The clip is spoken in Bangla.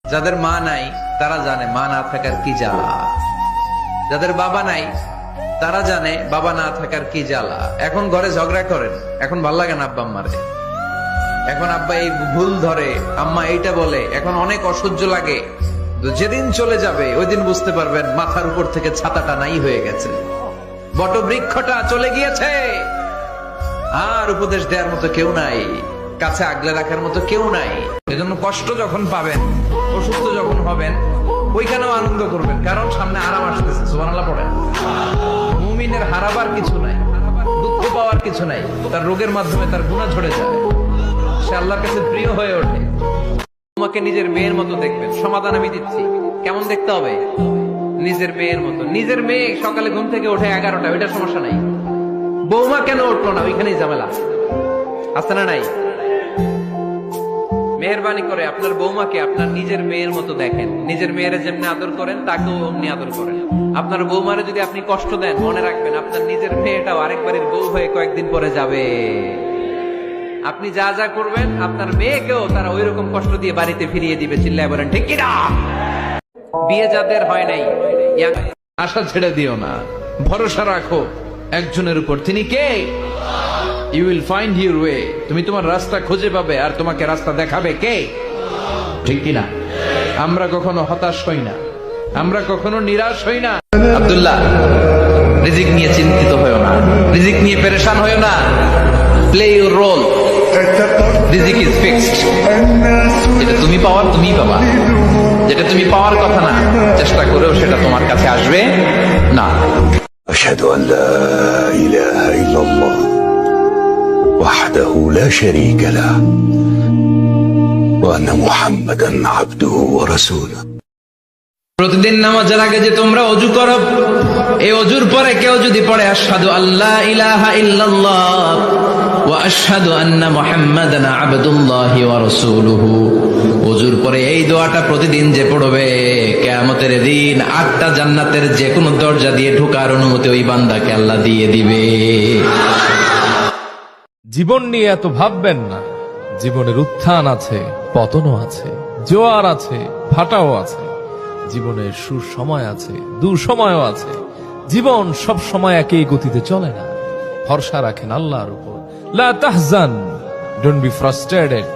যাদের মা নাই তারা জানে মা না থাকার কি জ্বালা, যাদের বাবা নাই তারা জানে বাবা না থাকার কি জ্বালা। এখন ঘরে ঝগড়া করেন, এখন ভাল লাগে না আব্বা আম্মারে, এখন আব্বা এই ভুল ধরে, আম্মা এইটা বলে, এখন অনেক অসহ্য লাগে। যেদিন চলে যাবে ওই দিন বুঝতে পারবেন মাথার উপর থেকে ছাতাটা নাই হয়ে গেছে, বট বৃক্ষটা চলে গিয়েছে, আর উপদেশ দেওয়ার মতো কেউ নাই, কাছে আগলে রাখার মতো কেউ নাই। এজন্য কষ্ট যখন পাবেন, অসুস্থ যখন হবেন, ওইখানেও আনন্দ করবেন, কারণ সামনে আরাম আসতেছে। সুবহানাল্লাহ পড়েন। মুমিনের হারাবার কিছু নাই, দুঃখ পাওয়ার কিছু নাই, তার রোগের মাধ্যমে তার গুনাহ ঝরে যায়, সে আল্লাহর কাছে প্রিয় হয়ে ওঠে। তোমাকে নিজের মেয়ের মতো দেখবেন, সমাধান আমি দিচ্ছি। কেমন দেখতে হবে? নিজের মেয়ের মতো। নিজের মেয়ে সকালে ঘুম থেকে ওঠে 11টা, ওইটার সমস্যা নাই। বৌমা কেন উঠলো না, ওইখানেই ঝামেলা। আছে না নাই? মেহেরবানি করে আপনার বৌমাকে আপনার নিজের মেয়ের মতো দেখেন। নিজের মেয়ের যেমনি আদর করেন তাকেও অমনি আদর করেন। আপনার বৌমারে যদি আপনি কষ্ট দেন, মনে রাখবেন আপনার নিজের মেয়েটাও আরেকবারের বউ হয়ে কয়েকদিন পরে যাবে। আপনি যা যা করবেন আপনার মেয়েকেও তারা ওই রকম কষ্ট দিয়ে বাড়িতে ফিরিয়ে দিবে। চিল্লায় বলেন ঠিক কিনা? বিয়ে যাদের হয় নাই, আশা ছেড়ে দিও না, ভরসা রাখো একজনের উপর। তিনি কে? You will find your way. তুমি তোমার রাস্তা খুঁজে পাবে, আর তোমাকে রাস্তা দেখাবে কে? ঠিক কিনা? আমরা কখনো হতাশ হই না, আমরা কখনো নিরাশ হই না। আব্দুল্লাহ, রিজিক নিয়ে চিন্তিত হয়ো না, রিজিক নিয়ে পেরেশান হয়ো না। প্লে ইউর রোল, রিজিক ইজ ফিক্সড। যেটা তুমি পাওয়ার তুমিই পাবা, যেটা তুমি পাওয়ার কথা না চেষ্টা করেও সেটা তোমার কাছে আসবে না। আশহাদু আল্লা ইলাহা ইল্লাল্লাহ وحده لا شريك له وأن محمدا عبده ورسوله। প্রতিদিন নামাজের আগে যে তোমরা ওযু করো, এই ওযুর পরে কেউ যদি পড়ে আশহাদু আল্লা ইলাহা ইল্লাল্লাহ ওয়া আশহাদু আন্না মুহাম্মাদান আবদুল্লাহি ওয়া রাসূলুহু, ওযুর পরে এই দোয়াটা প্রতিদিন যে পড়বে, কিয়ামতের দিন 8টা জান্নাতের যে কোনো দরজা দিয়ে ঢোকার অনুমতি ওই বান্দাকে আল্লাহ দিয়ে দিবে। জীবন নিয়ে এত ভাববেন না। জীবনের উত্থান আছে, পতনও আছে, জোয়ার আছে, ভাটাও আছে। জীবনের সুসময় আছে, দুঃসময়ও আছে। জীবন সব সময় একই গতিতে চলে না। ভরসা রাখেন আল্লাহর উপর। লা তাহজান, ডোন্ট বি ফ্রাস্ট্রেটেড।